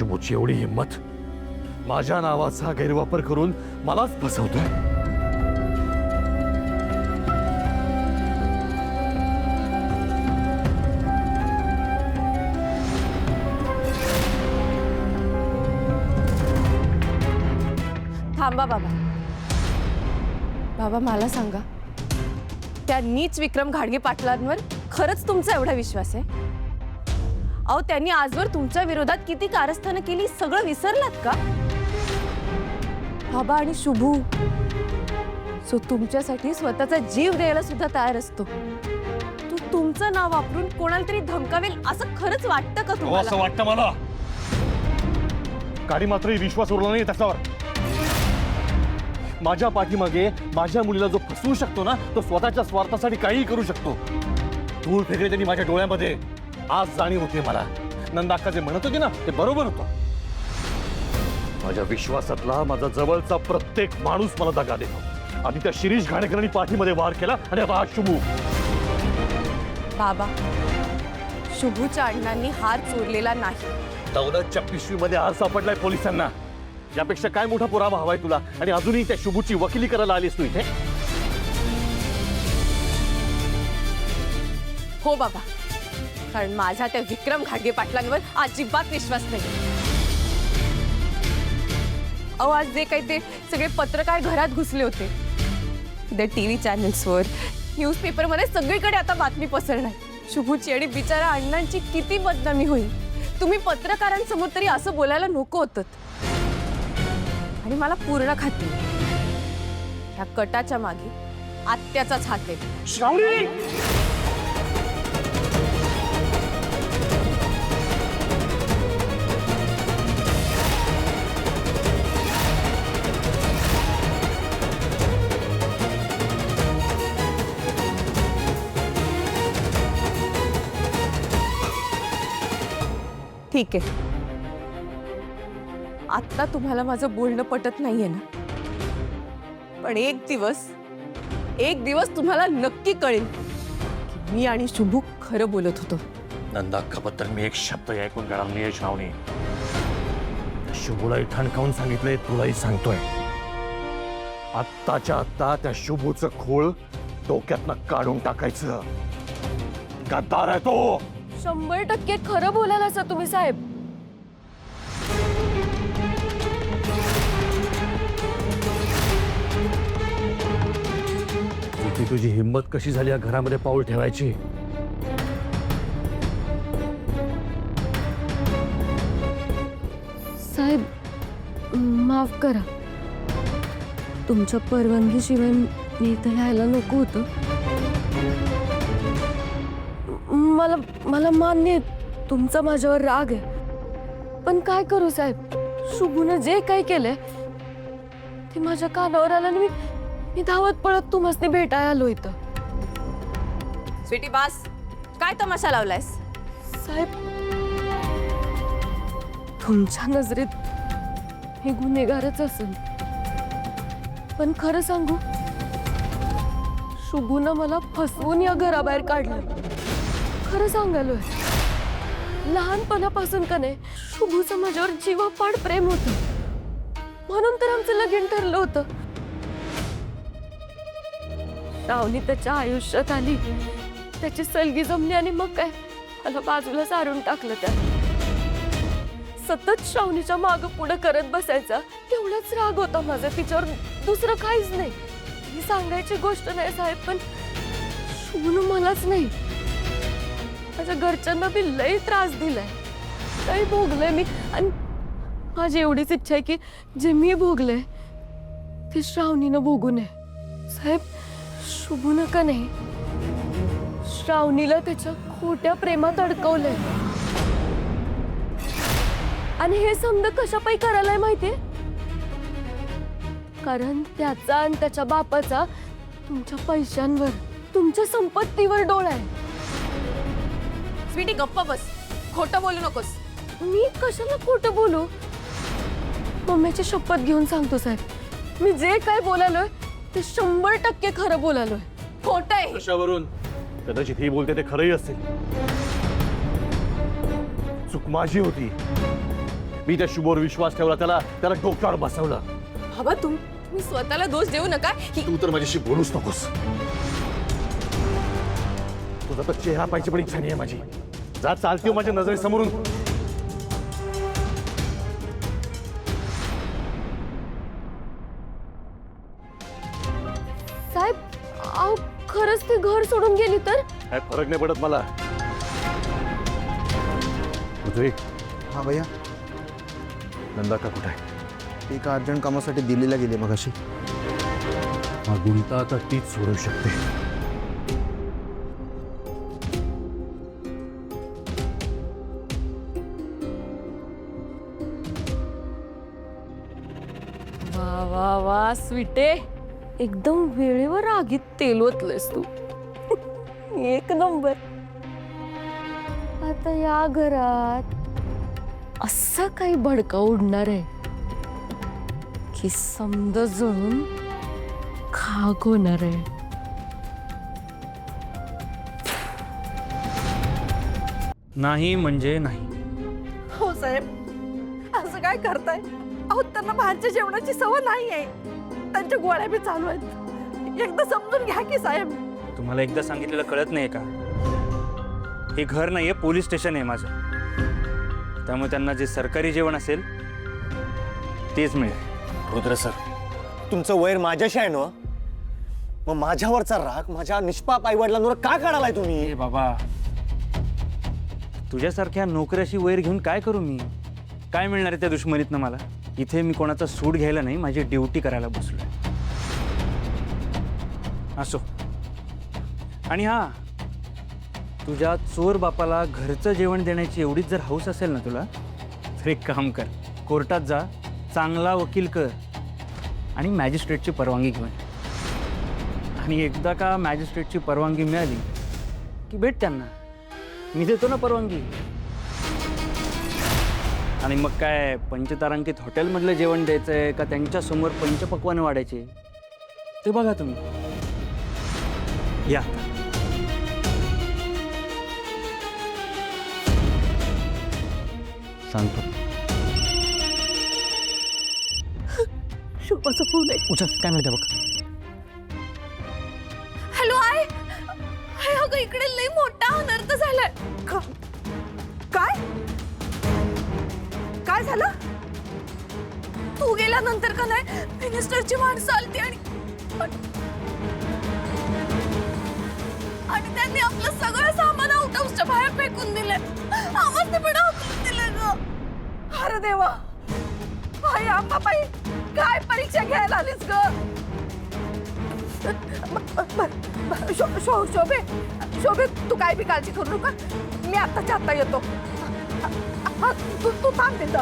शुभूची एवढी हिंमत, माझ्या नावाचा गैरवापर करून मलाच फसवतोय. थांबा बाबा. बाबा मला सांगा, त्या नीच विक्रम घाडगे पाटलांवर खरंच तुमचा एवढा विश्वास आहे? अहो, त्यांनी आजवर तुमच्या विरोधात किती कारस्थानं केली सगळं विसरलात का? बाबा आणि शुभू जो तुमच्यासाठी स्वतःचा जीव द्यायला सुद्धा तयार असतो, तो तुमचं नाव वापरून कोणाला तरी धमकावेल असं खरंच वाटतं का तुम्हाला? असं वाटतं मला. काही मात्र विश्वास उरला नाही त्याच्यावर. माझ्या पाठीमागे माझ्या मुलीला जो फसवू शकतो ना, तो स्वतःच्या स्वार्थासाठी काही करू शकतो. धूळ फेकले त्यांनी माझ्या डोळ्यामध्ये. आज जाणीव होते मला. नंदाक्का जे म्हणत होते ना, ते बरोबर होतं. माझ्या विश्वासातला माझा जवळचा प्रत्येक माणूस मला दगा देतो. आधी त्या शिरीष घाणेकरांनी पाठीमध्ये वार केला आणि आता हा शुभू. बाबा, शुभूच्या अण्णांनी हार चोरलेला नाही. दौलतच्या पिशवीमध्ये हार सापडलाय पोलिसांना. यापेक्षा काय मोठा पुरावा हवाय तुला? आणि अजूनही त्या शुभूची वकिली करायला आलीस तू इथे? हो बाबा, कारण माझा त्या विक्रम घाडगे पाटलांवर अजिबात विश्वास नाही. अहो, आज जे काही ते सगळे पत्रकार घरात घुसले होते, उद्या टीव्ही चॅनल्सवर, न्यूजपेपरमध्ये सगळीकडे आता बातमी पसरणार. शुभूची आणि बिचारा अण्णांची किती बदनामी होईल. तुम्ही पत्रकारांसमोर तरी असं बोलायला नको होतं. आणि मला पूर्ण खात्री आहे, ह्या कटाच्या मागे आत्याचाच हात आहे. श्रावणी, ठीक आहे, आता तुम्हाला माझं बोलणं पटत नाहीये ना, पण एक दिवस तुम्हाला नक्की कळेल की मी आणि शुभू खरं बोलत होतो. नंदाक्काबद्दल मी एक शब्द ऐकून घेणार नाही. श्रावणी, शुभूलाही ठणकावून सांगितलंय, तुलाही सांगतोय. आत्ताच्या आत्ता त्या शुभूचं खोळ डोक्यातनं काढून टाकायचं. गद्दार आहे तो. 100% खरं बोलायला असं तुम्ही साहेब. ती तुझी हिंमत कशी झाली या घरामध्ये पाऊल ठेवायची? साहेब, माफ करा. तुमच्या परवानगीशिवाय मी इथं यायला नको होतं. मला मान्य आहे तुमचा माझ्यावर राग आहे, पण काय करू साहेब, शुभूने जे काही केलंय ते माझ्या कानावर आलं आणि मी धावत पळत तुम्हाला भेटायला आलो इथं. स्वीटी बास, काय तमाशा लावलायस? साहेब, तुमच्या नजरेत हे गुन्हेगारच असेल, पण खरं सांगू, शुभूनं मला फसवून या घराबाहेर काढलं. खरं सांगालोय, लहानपणापासून का नाही शुभूचं माझ्यावर जीवापाड प्रेम होतं, म्हणून तर आमचं लगीन ठरलं होतं. श्रावणी त्याच्या आयुष्यात आली, त्याची सलगी जमली आणि मग काय मला बाजूला सारून टाकलं. त्या सतत श्रावणीच्या मागं पुढं करत बसायचा, तेवढाच राग होता माझा तिच्यावर, दुसरं काहीच नाही. ही सांगायची गोष्ट नाही साहेब, पण शुभूनं मलाच नाही, माझ्या घरच्यांना बी लई त्रास दिलाय, काही भोगलंय मी. आणि माझी एवढीच इच्छा आहे की जे मी भोगलंय ते श्रावणीनं भोगू नये. साहेब, शुभूनं का नाही श्रावणीला त्याच्या खोट्या प्रेमात अडकवलंय, आणि हे समज कशापायी करायलाय माहितीये? कारण त्याचा आणि त्याच्या बापाचा तुमच्या पैशांवर, तुमच्या संपत्तीवर डोळा आहे. स्वीटी, गप्पा बस, खोटं बोलू नकोस. मी कशाला खोटं बोलू? मम्मीची शपथ घेऊन सांगतो साहेब, मी जे काय बोलालोय ते 100% खरं बोलालोय, खोटं आहे. कशावरून? कदाचित ही बोलते ते खरंही असेल. चूक माझी होती. मी त्या शुभवर विश्वास ठेवला, त्याला त्याला डोक्यावर बसवलं. बाबा तुम्ही स्वतःला दोष देऊ नका. तू तर माझ्याशी बोलूच नकोस. तुझा तर चेहरा पाहिजे पण इच्छा नाही माझी. जा, चालते माझ्या नजरेसमोरून. साहेब अहो खरंच ती घर सोडून गेली तर? काय फरक नाही पडत मला. पृथ्वी, हाँ भैया, नंदा का कुठे आहे? एका अर्जंट कामासाठी दिल्लीला गेले मगाशी. हा गुंता आता तीच सोडू शकते. वा वा वा स्वीटे, एकदम वेळेवर आगीत तेल ओतलंस तू. एक नंबर. आता या घरात असं काही भडका उडणार आहे की समजा जळून खाक होणार आहे. नाही म्हणजे नाही. हो साहेब, असं काय करताय? अहो त्यांना बाहेरच्या जेवणाची सवय नाही आहे. त्यांच्या गोळ्या बी चालू आहेत. एकदा समजून घ्या की साहेब. तुम्हाला एकदा सांगितलेलं कळत नाही का? हे घर नाहीये, पोलीस स्टेशन आहे माझं. त्यामुळे त्यांना जे सरकारी जेवण असेल तेच मिळेल. रुद्र सर, तुमचं वैर माझ्याशी आहे ना? मग माझ्यावरचा राग माझ्या निष्पाप आईवडिलांवर का काढालाय तुम्ही? ए बाबा, तुझ्यासारख्या नोकऱ्याशी वैर घेऊन काय करू मी? काय मिळणार आहे त्या दुश्मनीतनं मला? इथे मी कोणाचा सूट घ्यायला नाही, माझी ड्युटी करायला बसलोय. असो. आणि हा, तुझ्या चोर बापाला घरचं जेवण देण्याची एवढीच जर हौस असेल ना तुला, तर एक काम कर, कोर्टात जा, चांगला वकील कर आणि मॅजिस्ट्रेटची परवानगी घेऊन ये. आणि एकदा का मॅजिस्ट्रेटची परवानगी मिळाली की भेट त्यांना, मी देतो ना परवानगी. आणि मग काय पंचतारांकित हॉटेलमधलं जेवण द्यायचंय का त्यांच्यासमोर पंचपक्वान वाढायचे ते बघा तुम्ही. या सांगतो. शुभाचा फोन आहे. उचल, काय म्हणते बघ. हॅलो आहे. अगं इकडे लई मोठा अनर्थ झालाय. काय काय झालं? तू गेल्यानंतर का नाही मिनिस्टरची माणसं आलती आणि त्यांनी आपलं सगळं सामान आउट हाऊसच्या बाहेर फेकून दिले. आवाज पण हाकलून दिले ग. अरे देवा, आई आम्हाबाई काय परीक्षा घ्यायला आलीस ग? शोभे, तू काय बी काळजी करू नका. मी आत्ताच्या आत्ता येतो. तू थांब तिथं.